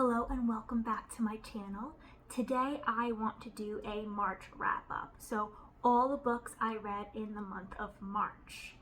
Hello and welcome back to my channel. Today I want to do a March wrap-up. So all the books I read in the month of March.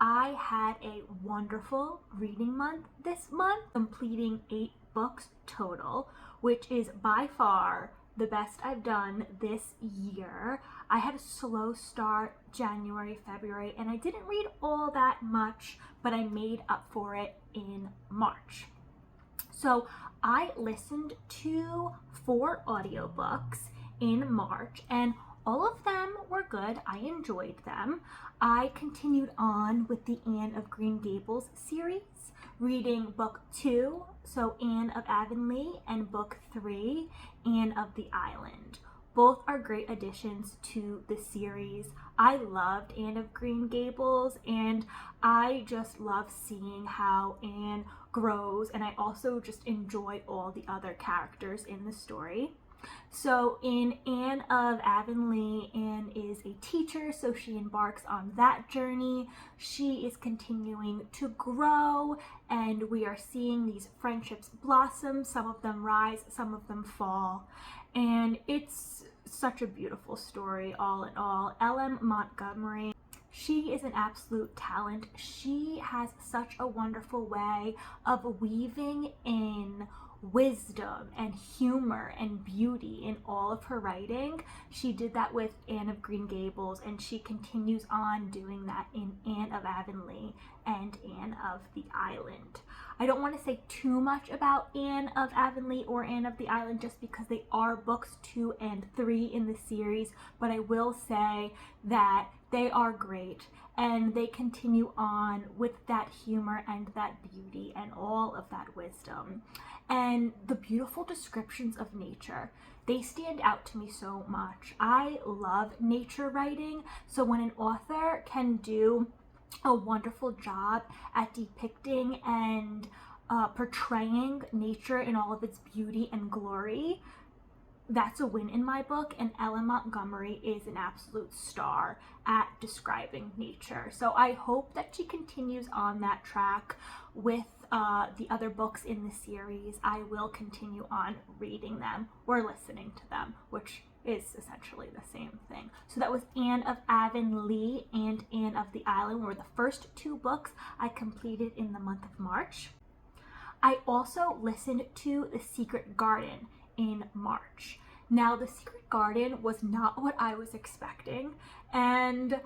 I had a wonderful reading month this month, completing 8 books total, which is by far the best I've done this year. I had a slow start January, February, and I didn't read all that much, but I made up for it in March. So I listened to 4 audiobooks in March, and all of them were good. I enjoyed them. I continued on with the Anne of Green Gables series, reading book 2, so Anne of Avonlea, and book 3, Anne of the Island. Both are great additions to the series. I loved Anne of Green Gables, and I just love seeing how Anne grows, and I also just enjoy all the other characters in the story. So in Anne of Avonlea, Anne is a teacher, so she embarks on that journey. She is continuing to grow, and we are seeing these friendships blossom. Some of them rise, some of them fall, and it's such a beautiful story all in all. L.M. Montgomery, she is an absolute talent. She has such a wonderful way of weaving in wisdom and humor and beauty in all of her writing. She did that with Anne of Green Gables, and she continues on doing that in Anne of Avonlea and Anne of the Island. I don't want to say too much about Anne of Avonlea or Anne of the Island just because they are books 2 and 3 in the series, but I will say that they are great, and they continue on with that humor and that beauty and all of that wisdom. And the beautiful descriptions of nature, they stand out to me so much. I love nature writing, so when an author can do a wonderful job at depicting and portraying nature in all of its beauty and glory, that's a win in my book, and Ellen Montgomery is an absolute star at describing nature. So I hope that she continues on that track with the other books in the series. I will continue on reading them or listening to them, which is essentially the same thing. So that was Anne of Avonlea and Anne of the Island were the first 2 books I completed in the month of March. I also listened to The Secret Garden in March. Now, The Secret Garden was not what I was expecting, and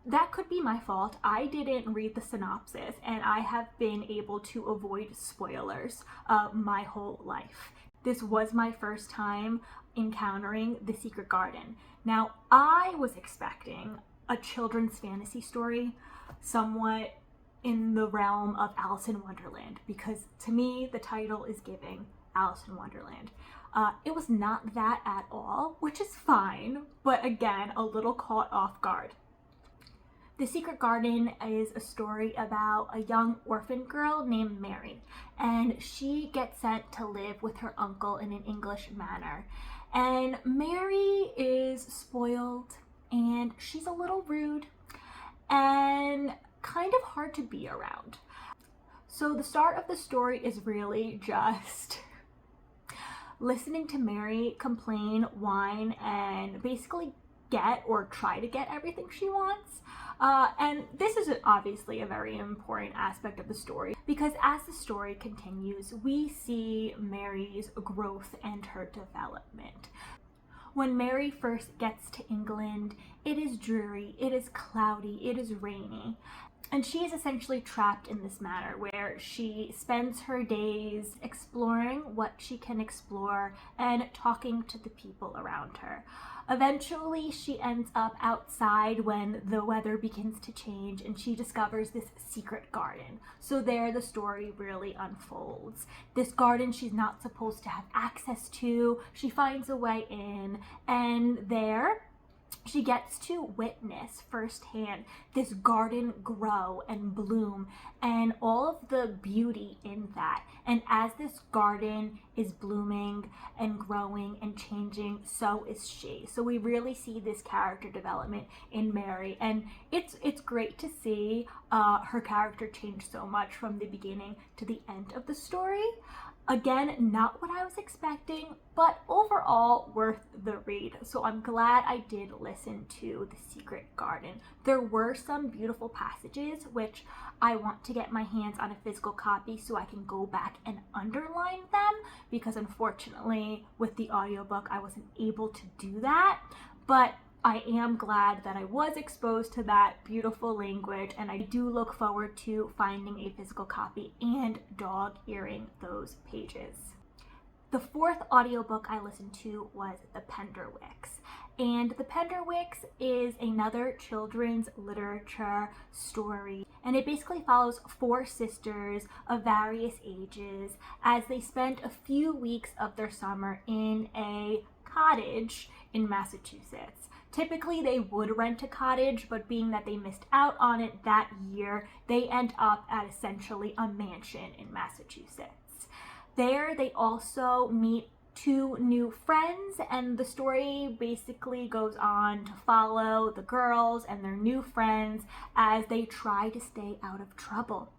that could be my fault. I didn't read the synopsis, and I have been able to avoid spoilers my whole life. This was my first time encountering The Secret Garden. Now, I was expecting a children's fantasy story, somewhat in the realm of Alice in Wonderland, because to me, the title is giving Alice in Wonderland. It was not that at all, which is fine, but again, a little caught off guard. The Secret Garden is a story about a young orphan girl named Mary, and she gets sent to live with her uncle in an English manor. And Mary is spoiled, and she's a little rude, and kind of hard to be around. So the start of the story is really just listening to Mary complain, whine, and basically get or try to get everything she wants. And this is obviously a very important aspect of the story, because as the story continues, we see Mary's growth and her development. When Mary first gets to England, it is dreary, it is cloudy, it is rainy. And she is essentially trapped in this manor where she spends her days exploring what she can explore and talking to the people around her. Eventually, she ends up outside when the weather begins to change, and she discovers this secret garden. So there the story really unfolds. This garden she's not supposed to have access to, she finds a way in, and there she gets to witness firsthand this garden grow and bloom and all of the beauty in that. And as this garden is blooming and growing and changing, so is she. So we really see this character development in Mary, and it's great to see her character change so much from the beginning to the end of the story. Again, not what I was expecting, but overall worth the read. So I'm glad I did listen to The Secret Garden. There were some beautiful passages which I want to get my hands on a physical copy so I can go back and underline them, because unfortunately with the audiobook I wasn't able to do that. But I am glad that I was exposed to that beautiful language, and I do look forward to finding a physical copy and dog-earing those pages. The fourth audiobook I listened to was The Penderwicks. And The Penderwicks is another children's literature story. And it basically follows 4 sisters of various ages as they spend a few weeks of their summer in a cottage in Massachusetts. Typically they would rent a cottage, but being that they missed out on it that year, they end up at essentially a mansion in Massachusetts. There they also meet 2 new friends, and the story basically goes on to follow the girls and their new friends as they try to stay out of trouble.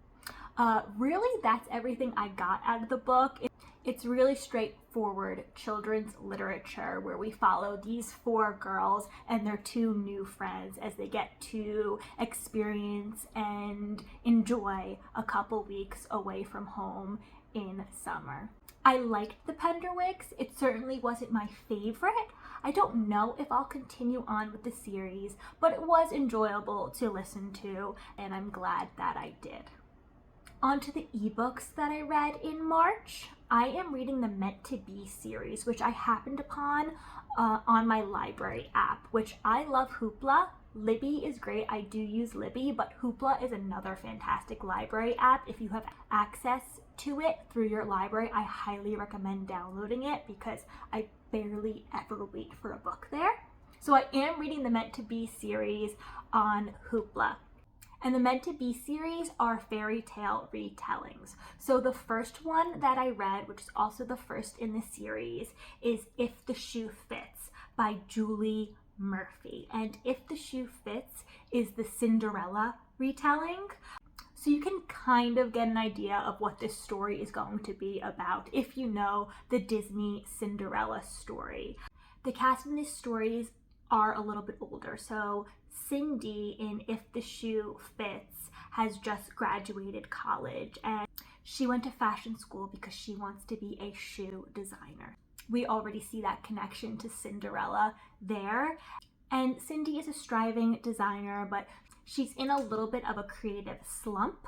Really, that's everything I got out of the book. It's really straightforward children's literature where we follow these 4 girls and their 2 new friends as they get to experience and enjoy a couple weeks away from home in summer. I liked The Penderwicks. It certainly wasn't my favorite. I don't know if I'll continue on with the series, but it was enjoyable to listen to, and I'm glad that I did. On to the ebooks that I read in March. I am reading the Meant to Be series, which I happened upon on my library app, which I love Hoopla. Libby is great. I do use Libby, but Hoopla is another fantastic library app. If you have access to it through your library, I highly recommend downloading it because I barely ever wait for a book there. So I am reading the Meant to Be series on Hoopla. And the Meant to Be series are fairy tale retellings. So the first one that I read, which is also the first in the series, is If the Shoe Fits by Julie Murphy. And If the Shoe Fits is the Cinderella retelling. So you can kind of get an idea of what this story is going to be about if you know the Disney Cinderella story. The cast in these stories are a little bit older. So Cindy in If the Shoe Fits has just graduated college, and she went to fashion school because she wants to be a shoe designer. We already see that connection to Cinderella there. And Cindy is a striving designer, but she's in a little bit of a creative slump,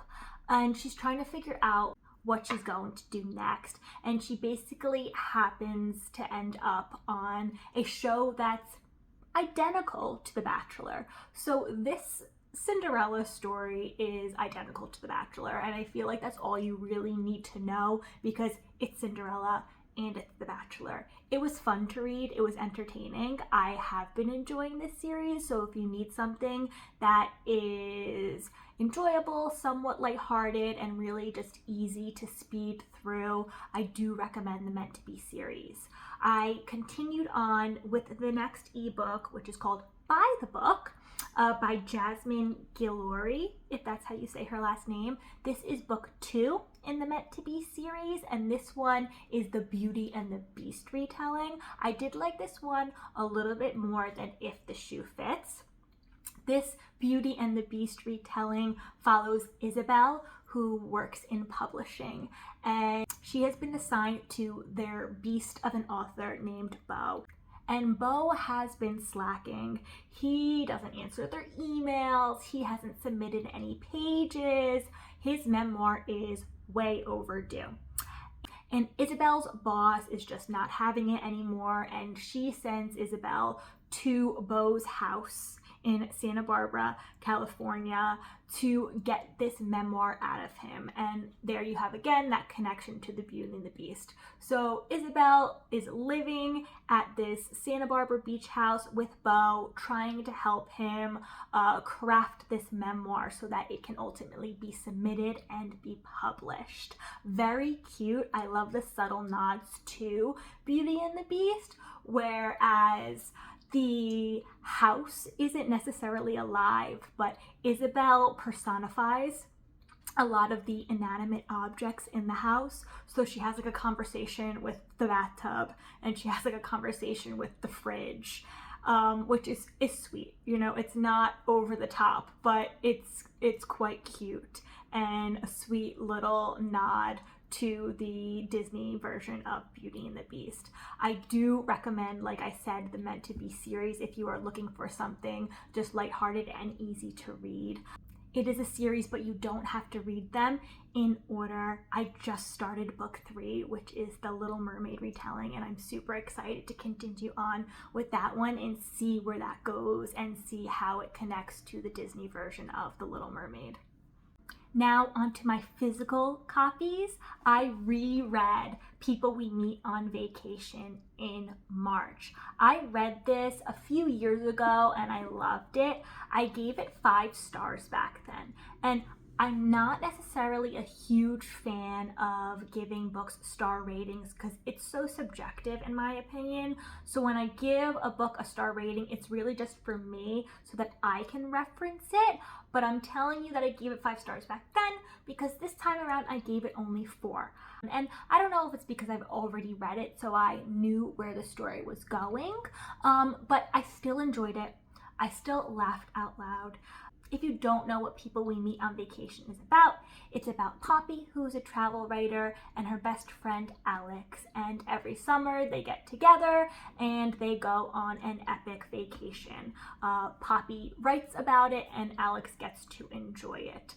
and she's trying to figure out what she's going to do next. And she basically happens to end up on a show that's identical to The Bachelor. So this Cinderella story is identical to The Bachelor, and I feel like that's all you really need to know because it's Cinderella and it's The Bachelor. It was fun to read. It was entertaining. I have been enjoying this series, so if you need something that is enjoyable, somewhat lighthearted, and really just easy to speed through, I do recommend the Meant to Be series. I continued on with the next ebook, which is called By the Book, by Jasmine Guillory, if that's how you say her last name. This is book 2 in the Meant to Be series, and this one is the Beauty and the Beast retelling. I did like this one a little bit more than If the Shoe Fits. This Beauty and the Beast retelling follows Isabel, who works in publishing, and she has been assigned to their beast of an author named Beau. And Beau has been slacking. He doesn't answer their emails. He hasn't submitted any pages. His memoir is way overdue. And Isabel's boss is just not having it anymore, and she sends Isabel to Beau's house in Santa Barbara, California, to get this memoir out of him. And there you have again that connection to the Beauty and the Beast. So Isabel is living at this Santa Barbara beach house with Beau, trying to help him craft this memoir so that it can ultimately be submitted and be published. Very cute. I love the subtle nods to Beauty and the Beast, whereas the house isn't necessarily alive, but Isabel personifies a lot of the inanimate objects in the house. So she has like a conversation with the bathtub, and she has like a conversation with the fridge, which is sweet. You know, it's not over the top, but it's quite cute and a sweet little nod to the Disney version of Beauty and the Beast. I do recommend, like I said, the Meant to Be series if you are looking for something just lighthearted and easy to read. It is a series, but you don't have to read them in order. I just started book 3, which is the Little Mermaid retelling, and I'm super excited to continue on with that one and see where that goes and see how it connects to the Disney version of The Little Mermaid. Now onto my physical copies. I reread People We Meet on Vacation in March. I read this a few years ago and I loved it. I gave it 5 stars back then. And I'm not necessarily a huge fan of giving books star ratings because it's so subjective in my opinion. So when I give a book a star rating, it's really just for me so that I can reference it. But I'm telling you that I gave it 5 stars back then because this time around I gave it only 4. And I don't know if it's because I've already read it, so I knew where the story was going, but I still enjoyed it. I still laughed out loud. If you don't know what People We Meet on Vacation is about, it's about Poppy, who's a travel writer, and her best friend Alex. And every summer they get together and they go on an epic vacation. Poppy writes about it and Alex gets to enjoy it.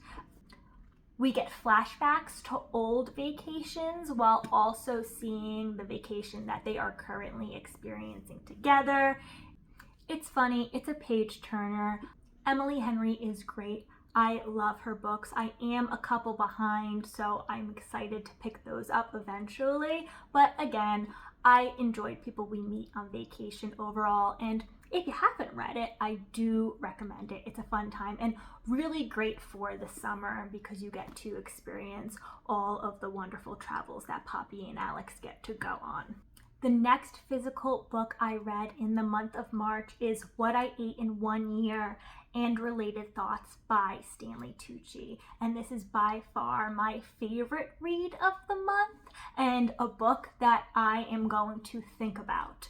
We get flashbacks to old vacations while also seeing the vacation that they are currently experiencing together. It's funny, it's a page turner. Emily Henry is great. I love her books. I am a couple behind, so I'm excited to pick those up eventually. But again, I enjoyed People We Meet on Vacation overall, and if you haven't read it, I do recommend it. It's a fun time and really great for the summer because you get to experience all of the wonderful travels that Poppy and Alex get to go on. The next physical book I read in the month of March is What I Ate in 1 Year and Related Thoughts by Stanley Tucci. And this is by far my favorite read of the month and a book that I am going to think about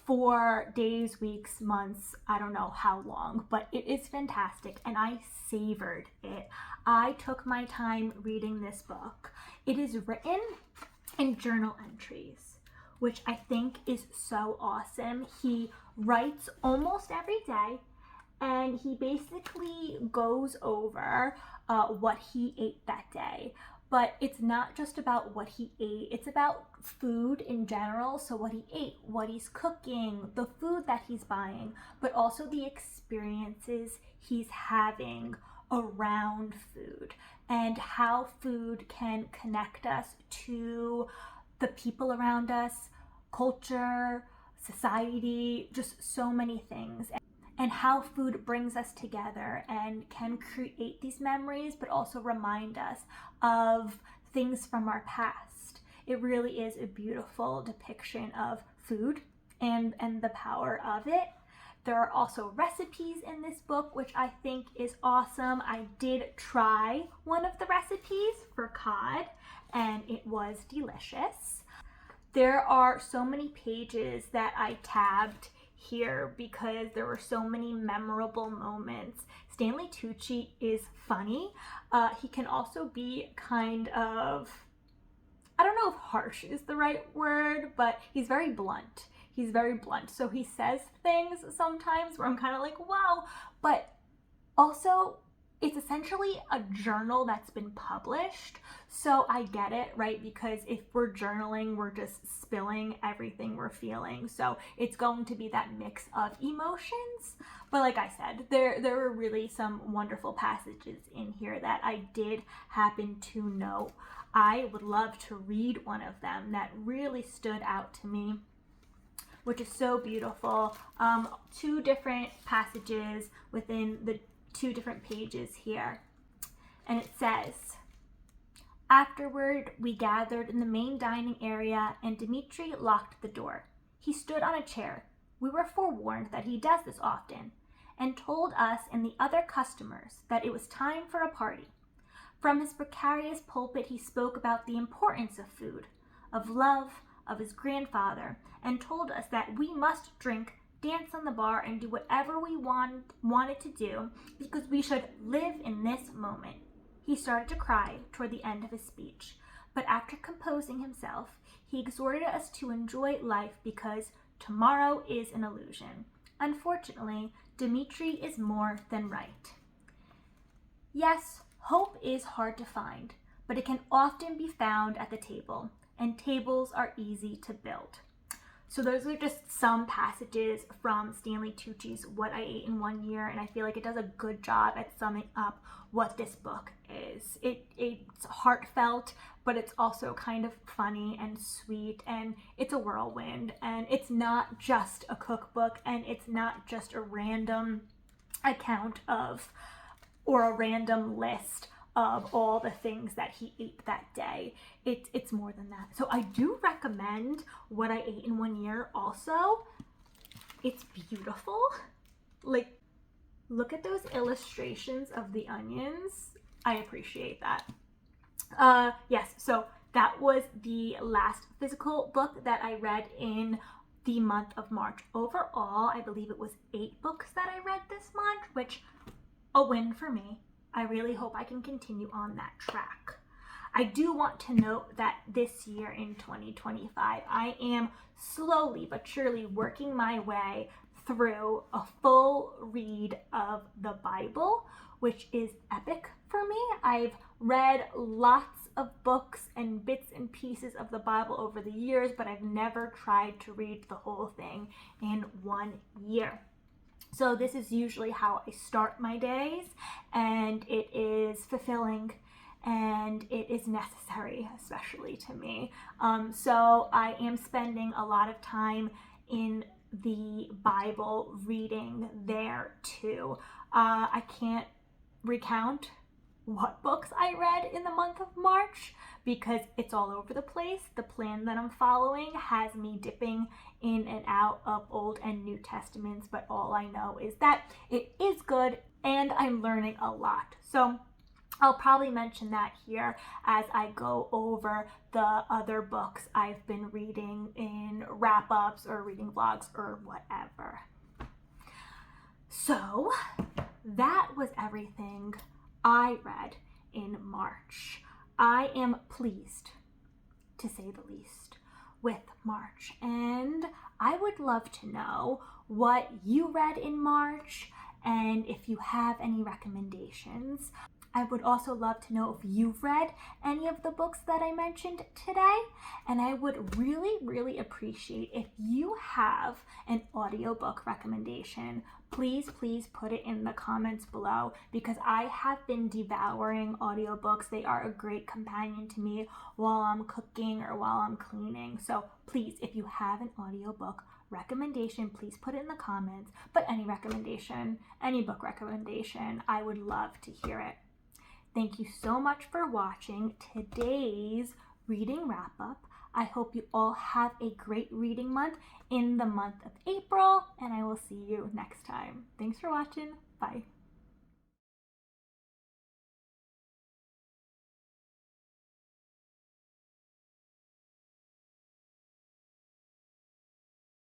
for days, weeks, months, I don't know how long, but it is fantastic and I savored it. I took my time reading this book. It is written in journal entries, which I think is so awesome. He writes almost every day and he basically goes over what he ate that day. But it's not just about what he ate, it's about food in general. So what he ate, what he's cooking, the food that he's buying, but also the experiences he's having around food and how food can connect us to the people around us, culture, society, just so many things. And how food brings us together and can create these memories, but also remind us of things from our past. It really is a beautiful depiction of food and the power of it. There are also recipes in this book, which I think is awesome. I did try one of the recipes for cod, and it was delicious. There are so many pages that I tabbed here because there were so many memorable moments. Stanley Tucci is funny. He can also be kind of, I don't know if harsh is the right word, but he's very blunt. He's very blunt. So he says things sometimes where I'm kind of like, wow, but also it's essentially a journal that's been published. So I get it, right? Because if we're journaling, we're just spilling everything we're feeling. So it's going to be that mix of emotions. But like I said, there were really some wonderful passages in here that I did happen to know. I would love to read one of them that really stood out to me, which is so beautiful. 2 different passages within the 2 different pages here. And it says, afterward, we gathered in the main dining area and Dmitri locked the door. He stood on a chair. We were forewarned that he does this often and told us and the other customers that it was time for a party. From his precarious pulpit, he spoke about the importance of food, of love, of his grandfather, and told us that we must drink, dance on the bar, and do whatever we wanted to do because we should live in this moment. He started to cry toward the end of his speech, but after composing himself, he exhorted us to enjoy life because tomorrow is an illusion. Unfortunately, Dmitri is more than right. Yes, hope is hard to find, but it can often be found at the table, and tables are easy to build. So those are just some passages from Stanley Tucci's What I Ate in 1 Year, and I feel like it does a good job at summing up what this book is. It's heartfelt, but it's also kind of funny and sweet, and it's a whirlwind, and it's not just a cookbook, and it's not just a random account of, or a random list of all the things that he ate that day. It's more than that. So I do recommend What I Ate in 1 Year also. It's beautiful. Like, look at those illustrations of the onions. I appreciate that. Yes, so that was the last physical book that I read in the month of March. Overall, I believe it was 8 books that I read this month, which a win for me. I really hope I can continue on that track. I do want to note that this year in 2025, I am slowly but surely working my way through a full read of the Bible, which is epic for me. I've read lots of books and bits and pieces of the Bible over the years, but I've never tried to read the whole thing in 1 year. So this is usually how I start my days, and it is fulfilling and it is necessary, especially to me. So I am spending a lot of time in the Bible reading there too. I can't recount what books I read in the month of March because it's all over the place. The plan that I'm following has me dipping in and out of Old and New Testaments, but all I know is that it is good and I'm learning a lot. So I'll probably mention that here as I go over the other books I've been reading in wrap-ups or reading vlogs or whatever. So that was everything I read in March. I am pleased, to say the least, with March, and I would love to know what you read in March and if you have any recommendations. I would also love to know if you've read any of the books that I mentioned today, and I would really appreciate if you have an audiobook recommendation. Please put it in the comments below because I have been devouring audiobooks. They are a great companion to me while I'm cooking or while I'm cleaning. So please, if you have an audiobook recommendation, please put it in the comments. But any recommendation, any book recommendation, I would love to hear it. Thank you so much for watching today's reading wrap-up. I hope you all have a great reading month in the month of April, and I will see you next time. Thanks for watching. Bye.